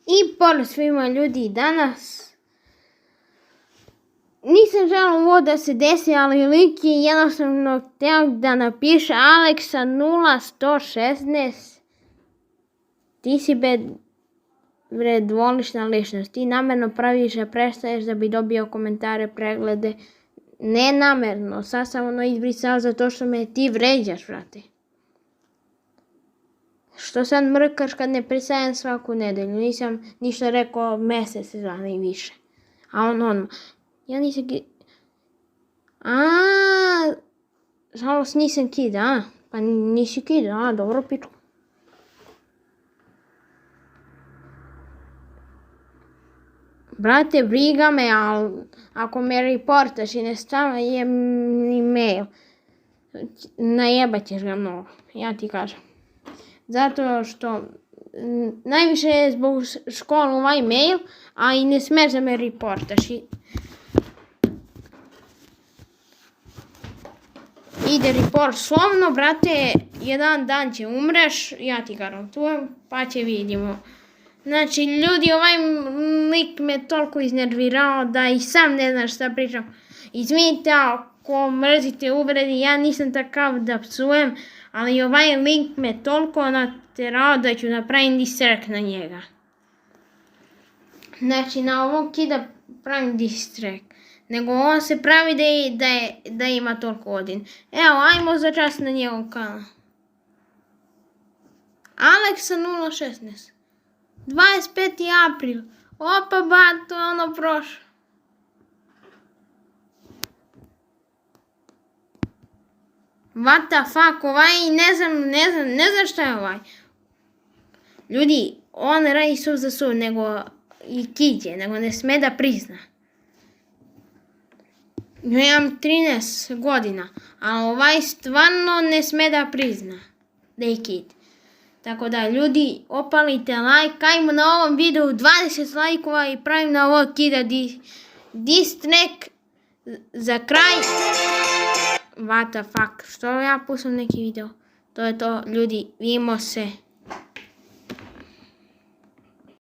I pozdrav svima ljudi, danas nisam želio ovo da se desi, ali lik je jednostavno htio da napiše Aleksa 0116. Ti si dvolična ličnost, ti namerno praviš da prestaješ da bi dobio komentare, preglede. Ne namerno, sad sam ono izbrisao zato što me ti vređaš, vrate. Što sad mrkaš kad ne pristajem svaku nedelju, nisam ništa rekao mjesec dana i više. A on odmah, ja nisam žalost nisam kid, pa nisi kid, dobro pičku. Brate, briga me, ali ako me reportaš i ne stavlja e-mail, najebat ćeš ga mnogo, ja ti kažem. Zato što najviše je zbog školu ovaj mail, a i ne smeš da me reportaš. Ide report slovno, brate, jedan dan će umreš, ja ti garantujem, pa će vidimo. Znači, ljudi, ovaj lik me toliko iznervirao da i sam ne znam šta pričam. Izvinite ako mrzite uvredi, ja nisam takav da psujem, ali ovaj lik me toliko naterao da ću napraviti distract na njega. Znači, na ovog kida pravim distract. Nego on se pravi da ima toliko godina. Evo, ajmo za čas na njegov kanal. Aleksa 016. 25. april. Opa, bat, to je ono prošlo. What the fuck, ovaj, ne znam šta je ovaj. Ljudi, on radi suv za suv, nego i kid je, nego ne sme da prizna. Ja imam 13 godina, a ovaj stvarno ne sme da prizna da je kid. Tako da, ljudi, opalite like, ajmo na ovom videu 20 lajkova i pravim na ovog kida distract za kraj. What the fuck, što ja pustim neki video? To je to, ljudi, vidimo se.